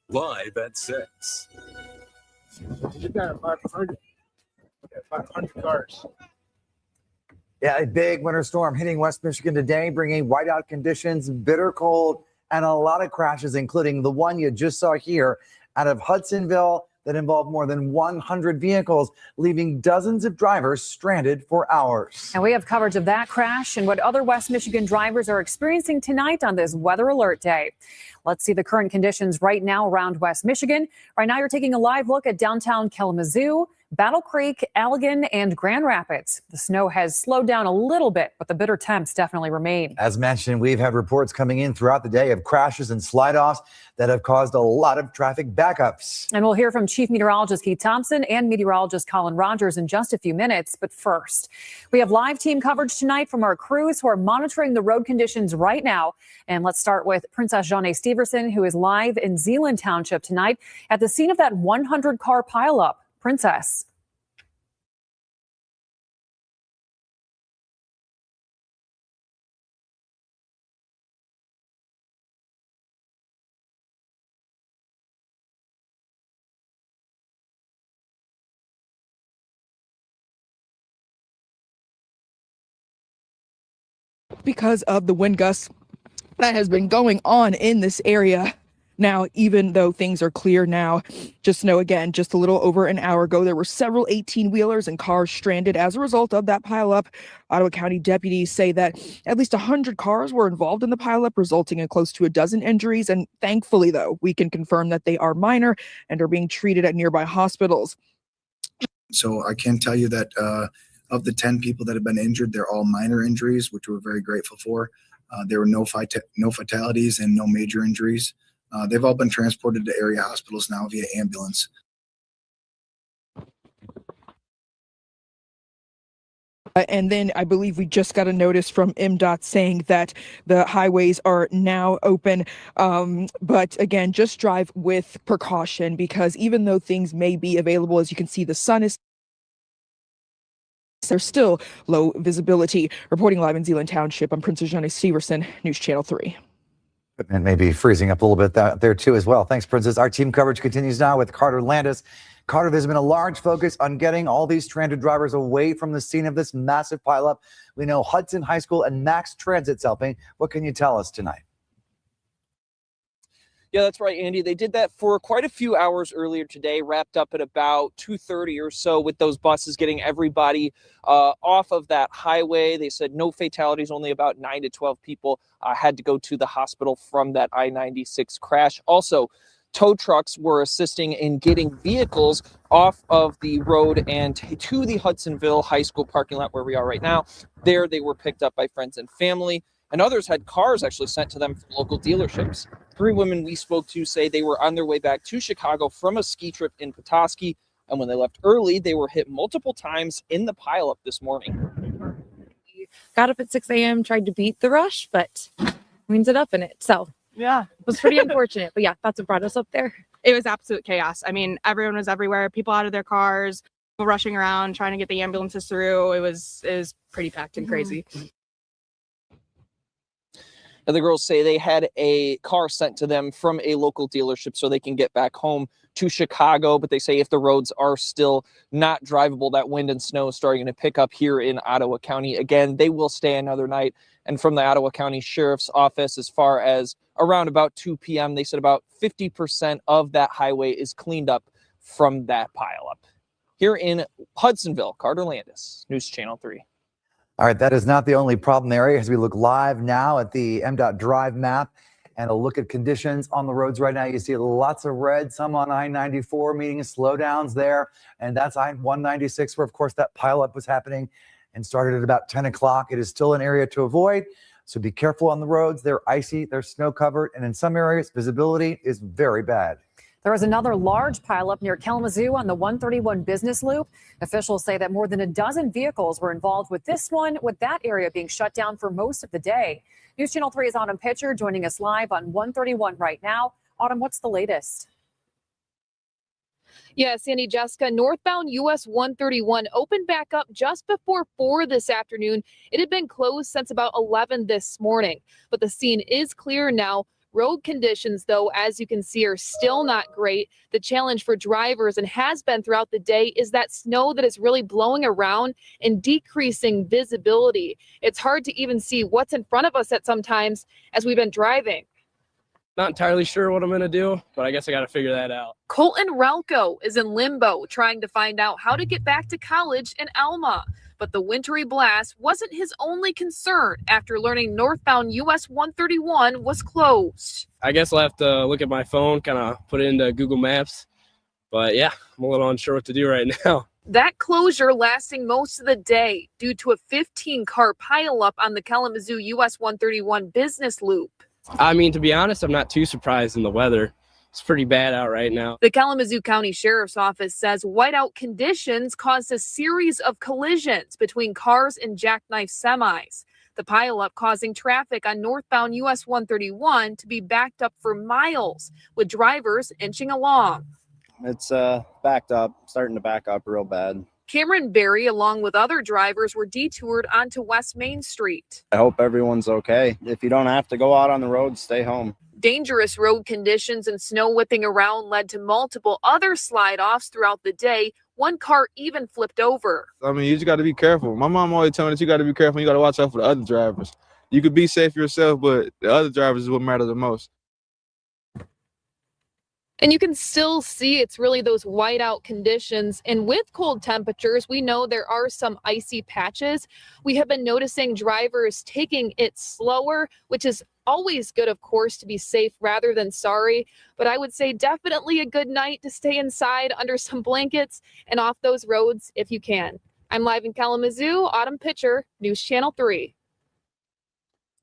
Live at 6. You got 500 cars. Yeah, a big winter storm hitting West Michigan today, bringing whiteout conditions, bitter cold, and a lot of crashes, including the one you just saw here out of Hudsonville that involved more than 100 vehicles, leaving dozens of drivers stranded for hours. And we have coverage of that crash and what other West Michigan drivers are experiencing tonight on this weather alert day. Let's see the current conditions right now around West Michigan. Right now, you're taking a live look at downtown Kalamazoo, Battle Creek, Allegan, and Grand Rapids. The snow has slowed down a little bit, but the bitter temps definitely remain. As mentioned, we've had reports coming in throughout the day of crashes and slide-offs that have caused a lot of traffic backups. And we'll hear from Chief Meteorologist Keith Thompson and meteorologist Colin Rogers in just a few minutes. But first, we have live team coverage tonight from our crews who are monitoring the road conditions right now. And let's start with Princess Jeanne Steverson, who is live in Zeeland Township tonight at the scene of that 100-car pileup. Princess. Because of the wind gusts that has been going on in this area. Now, even though things are clear now, just know again, just a little over an hour ago, there were several 18-wheelers and cars stranded as a result of that pileup. Ottawa County deputies say that at least 100 cars were involved in the pileup, resulting in close to a dozen injuries. And thankfully, though, we can confirm that they are minor and are being treated at nearby hospitals. So I can tell you that of the 10 people that have been injured, they're all minor injuries, which we're very grateful for. There were no fatalities and no major injuries. They've all been transported to area hospitals now via ambulance. And then I believe we just got a notice from MDOT saying that the highways are now open. But again, just drive with precaution, because even though things may be available, as you can see, the sun is, there's still low visibility. Reporting live in Zeeland Township, I'm Princess Jeanne Steverson, News Channel 3. And maybe freezing up a little bit there too as well. Thanks, Princess. Our team coverage continues now with Carter Landis. Carter, there's been a large focus on getting all these stranded drivers away from the scene of this massive pileup. We know Hudson High School and Max Transit's helping. What can you tell us tonight? Yeah, that's right, Andy. They did that for quite a few hours earlier today, wrapped up at about 2:30 or so with those buses getting everybody off of that highway. They said no fatalities, only about 9 to 12 people had to go to the hospital from that I-96 crash. Also, tow trucks were assisting in getting vehicles off of the road and to the Hudsonville High School parking lot where we are right now. There, they were picked up by friends and family. And others had cars actually sent to them from local dealerships. 3 women we spoke to say they were on their way back to Chicago from a ski trip in Petoskey. And when they left early, they were hit multiple times in the pileup this morning. We got up at 6 a.m., tried to beat the rush, but we ended up in it. So, yeah, it was pretty unfortunate. But yeah, that's what brought us up there. It was absolute chaos. I mean, everyone was everywhere, people out of their cars, people rushing around, trying to get the ambulances through. It was pretty packed and crazy. And the girls say they had a car sent to them from a local dealership so they can get back home to Chicago. But they say if the roads are still not drivable, that wind and snow is starting to pick up here in Ottawa County. Again, they will stay another night. And from the Ottawa County Sheriff's Office, as far as around about 2 p.m., they said about 50% of that highway is cleaned up from that pileup. Here in Hudsonville, Carter Landis, News Channel 3. All right, that is not the only problem area as we look live now at the MDOT Drive map and a look at conditions on the roads right now. You see lots of red, some on I-94, meaning slowdowns there. And that's I-196 where, of course, that pileup was happening and started at about 10 o'clock. It is still an area to avoid, so be careful on the roads. They're icy, they're snow covered, and in some areas, visibility is very bad. There was another large pileup near Kalamazoo on the 131 business loop. Officials say that more than a dozen vehicles were involved with this one, with that area being shut down for most of the day. News Channel 3's Autumn Pitcher joining us live on 131 right now. Autumn, what's the latest? Yeah, Sandy, Jessica, northbound US 131 opened back up just before 4 this afternoon. It had been closed since about 11 this morning, but the scene is clear now. Road conditions, though, as you can see, are still not great. The challenge for drivers, and has been throughout the day, is that snow that is really blowing around and decreasing visibility. It's hard to even see what's in front of us at sometimes as we've been driving. Not entirely sure what I'm going to do, but I guess I got to figure that out. Colton Relko is in limbo, trying to find out how to get back to college in Alma. But the wintry blast wasn't his only concern after learning northbound US 131 was closed. I guess I'll have to look at my phone, kind of put it into Google Maps. But yeah, I'm a little unsure what to do right now. That closure lasting most of the day due to a 15-car pileup on the Kalamazoo US 131 business loop. I mean, to be honest, I'm not too surprised in the weather. It's pretty bad out right now. The Kalamazoo County Sheriff's Office says whiteout conditions caused a series of collisions between cars and jackknife semis. The pileup causing traffic on northbound US 131 to be backed up for miles, with drivers inching along. It's backed up, starting to back up real bad. Cameron Berry, along with other drivers, were detoured onto West Main Street. I hope everyone's okay. If you don't have to go out on the road, stay home. Dangerous road conditions and snow whipping around led to multiple other slide-offs throughout the day. One car even flipped over. I mean, you just got to be careful. My mom always told me that you got to be careful. You got to watch out for the other drivers. You could be safe yourself, but the other drivers is what matter the most. And you can still see it's really those whiteout conditions. And with cold temperatures, we know there are some icy patches. We have been noticing drivers taking it slower, which is always good, of course, to be safe rather than sorry. But I would say definitely a good night to stay inside under some blankets and off those roads if you can. I'm live in Kalamazoo, Autumn Pitcher, News Channel 3.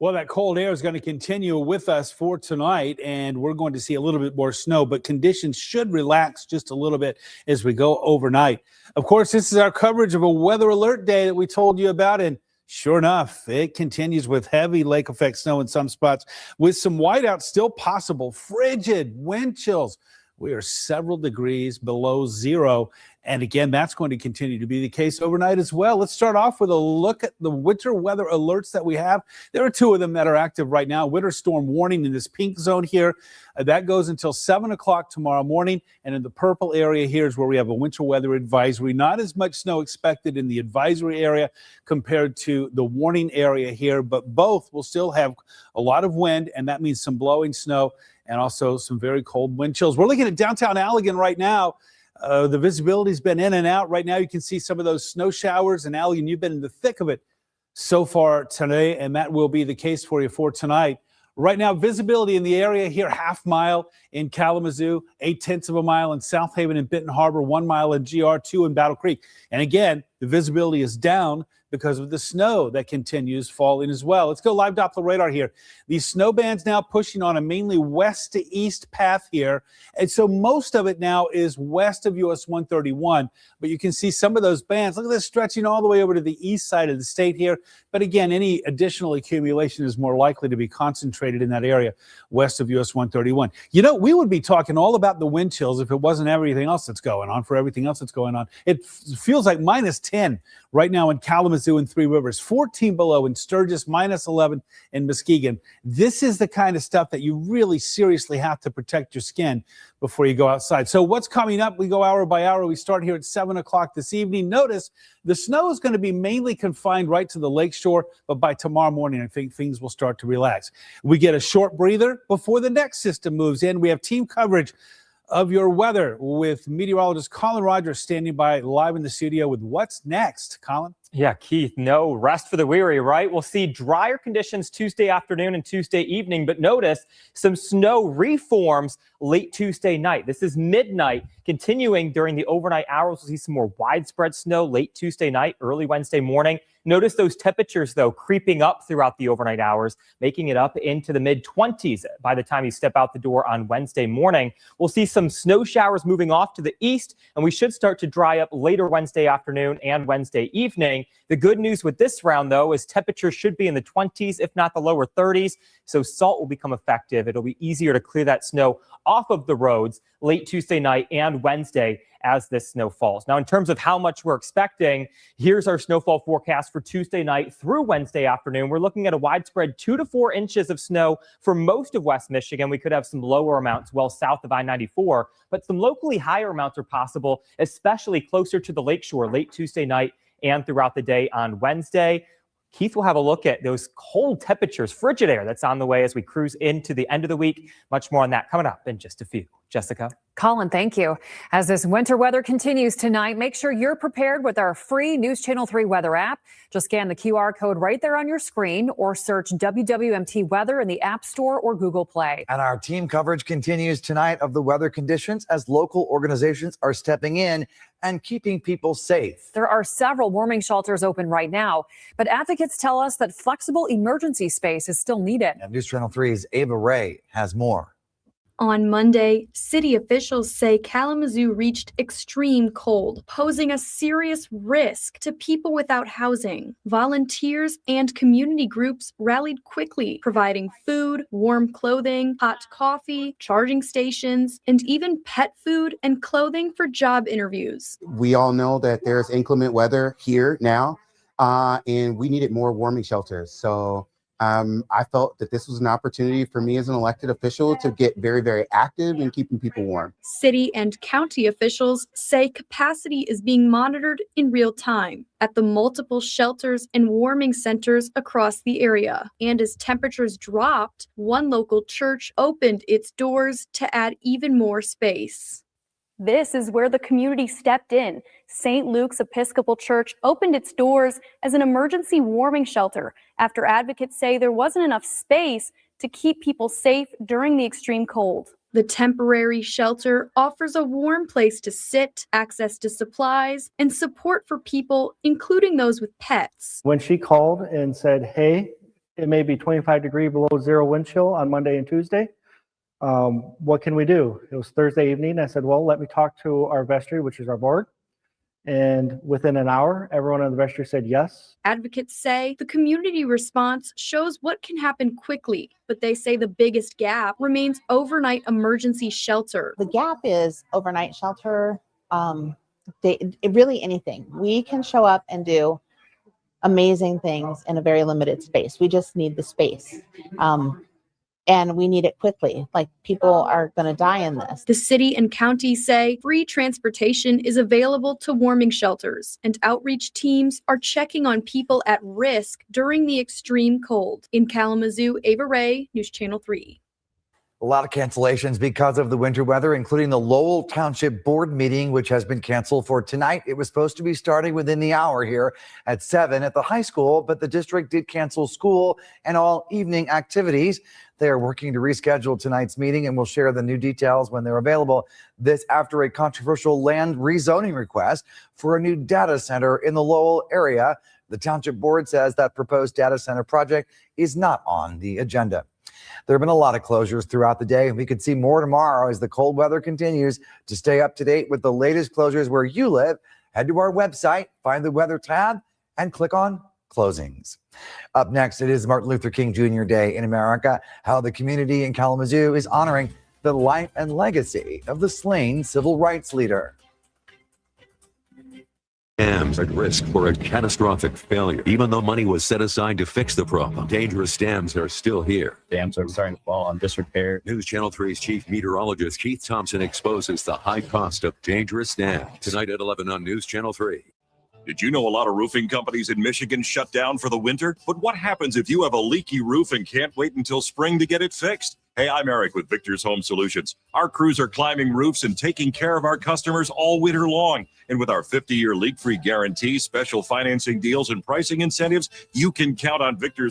Well, that cold air is going to continue with us for tonight, and we're going to see a little bit more snow, but conditions should relax just a little bit as we go overnight. Of course, this is our coverage of a weather alert day that we told you about, and sure enough, it continues with heavy lake effect snow in some spots, with some whiteout still possible. Frigid wind chills. We are several degrees below zero. And again, that's going to continue to be the case overnight as well. Let's start off with a look at the winter weather alerts that we have. There are two of them that are active right now. Winter storm warning in this pink zone here. That goes until 7 o'clock tomorrow morning. And in the purple area here is where we have a winter weather advisory. Not as much snow expected in the advisory area compared to the warning area here, but both will still have a lot of wind, and that means some blowing snow and also some very cold wind chills. We're looking at downtown Allegan right now. The visibility's been in and out. Right now, you can see some of those snow showers, and Allegan, you've been in the thick of it so far today, and that will be the case for you for tonight. Right now, visibility in the area here, half mile in Kalamazoo, 0.8 of a mile in South Haven and Benton Harbor, 1 mile in GR, 2 in Battle Creek. And again, the visibility is down because of the snow that continues falling as well. Let's go live Doppler radar here. These snow bands now pushing on a mainly west to east path here. And so most of it now is west of US 131, but you can see some of those bands. Look at this stretching all the way over to the east side of the state here. But again, any additional accumulation is more likely to be concentrated in that area west of US 131. You know, we would be talking all about the wind chills if it wasn't everything else that's going on. For everything else that's going on, it feels like minus 10 right now in Kalamazoo and Three Rivers, 14 below in Sturgis, minus 11 in Muskegon. This is the kind of stuff that you really seriously have to protect your skin before you go outside. So what's coming up? We go hour by hour. We start here at 7 o'clock this evening. Notice the snow is going to be mainly confined right to the lakeshore, but by tomorrow morning, I think things will start to relax. We get a short breather before the next system moves in. We have team coverage of your weather with meteorologist Colin Rogers standing by live in the studio with what's next. Colin? Yeah, Keith, no rest for the weary, right? We'll see drier conditions Tuesday afternoon and Tuesday evening, but notice some snow reforms late Tuesday night. This is midnight. Continuing during the overnight hours, we'll see some more widespread snow late Tuesday night, early Wednesday morning. Notice those temperatures, though, creeping up throughout the overnight hours, making it up into the mid-20s by the time you step out the door on Wednesday morning. We'll see some snow showers moving off to the east, and we should start to dry up later Wednesday afternoon and Wednesday evening. The good news with this round, though, is temperatures should be in the 20s, if not the lower 30s, so salt will become effective. It'll be easier to clear that snow off of the roads late Tuesday night and Wednesday as this snow falls. Now, in terms of how much we're expecting, here's our snowfall forecast for Tuesday night through Wednesday afternoon. We're looking at a widespread 2 to 4 inches of snow for most of West Michigan. We could have some lower amounts well south of I-94, but some locally higher amounts are possible, especially closer to the lakeshore late Tuesday night and throughout the day on Wednesday. Keith will have a look at those cold temperatures, frigid air that's on the way as we cruise into the end of the week. Much more on that coming up in just a few. Jessica. Colin, thank you. As this winter weather continues tonight, make sure you're prepared with our free News Channel 3 weather app. Just scan the QR code right there on your screen or search WWMT Weather in the App Store or Google Play. And our team coverage continues tonight of the weather conditions as local organizations are stepping in and keeping people safe. There are several warming shelters open right now, but advocates tell us that flexible emergency space is still needed. And News Channel 3's Ava Ray has more. On Monday, city officials say Kalamazoo reached extreme cold, posing a serious risk to people without housing. Volunteers and community groups rallied quickly, providing food, warm clothing, hot coffee, charging stations, and even pet food and clothing for job interviews. We all know that there's inclement weather here now, and we needed more warming shelters. So I felt that this was an opportunity for me as an elected official to get very, very active in keeping people warm. City and county officials say capacity is being monitored in real time at the multiple shelters and warming centers across the area. And as temperatures dropped, one local church opened its doors to add even more space. This is where the community stepped in. St. Luke's Episcopal Church opened its doors as an emergency warming shelter after advocates say there wasn't enough space to keep people safe during the extreme cold. The temporary shelter offers a warm place to sit, access to supplies, and support for people, including those with pets. When she called and said, hey, it may be 25 degrees below zero wind chill on Monday and Tuesday, what can we do? It was Thursday evening. I said, well, let me talk to our vestry, which is our board. And within an hour, everyone in the vestry said yes. Advocates say the community response shows what can happen quickly, but they say the biggest gap remains overnight emergency shelter. The gap is overnight shelter, really anything. We can show up and do amazing things in a very limited space. We just need the space. And we need it quickly. Like, people are going to die in this. The city and county say free transportation is available to warming shelters, and outreach teams are checking on people at risk during the extreme cold. In Kalamazoo, Ava Ray, News Channel 3. A lot of cancellations because of the winter weather, including the Lowell Township Board meeting, which has been canceled for tonight. It was supposed to be starting within the hour here at 7 at the high school, but the district did cancel school and all evening activities. They are working to reschedule tonight's meeting, and we'll share the new details when they're available. This after a controversial land rezoning request for a new data center in the Lowell area. The Township Board says that proposed data center project is not on the agenda. There have been a lot of closures throughout the day, and we could see more tomorrow as the cold weather continues. To stay up to date with the latest closures where you live, head to our website, find the weather tab, and click on closings. Up next, it is Martin Luther King Jr. Day in America, how the community in Kalamazoo is honoring the life and legacy of the slain civil rights leader. Dams at risk for a catastrophic failure. Even though money was set aside to fix the problem, dangerous dams are still here. Dams are starting to fall on disrepair. News Channel 3's chief meteorologist Keith Thompson exposes the high cost of dangerous dams. Tonight at 11 on News Channel 3. Did you know a lot of roofing companies in Michigan shut down for the winter? But what happens if you have a leaky roof and can't wait until spring to get it fixed? Hey, I'm Eric with Victor's Home Solutions. Our crews are climbing roofs and taking care of our customers all winter long. And with our 50-year leak-free guarantee, special financing deals, and pricing incentives, you can count on Victor's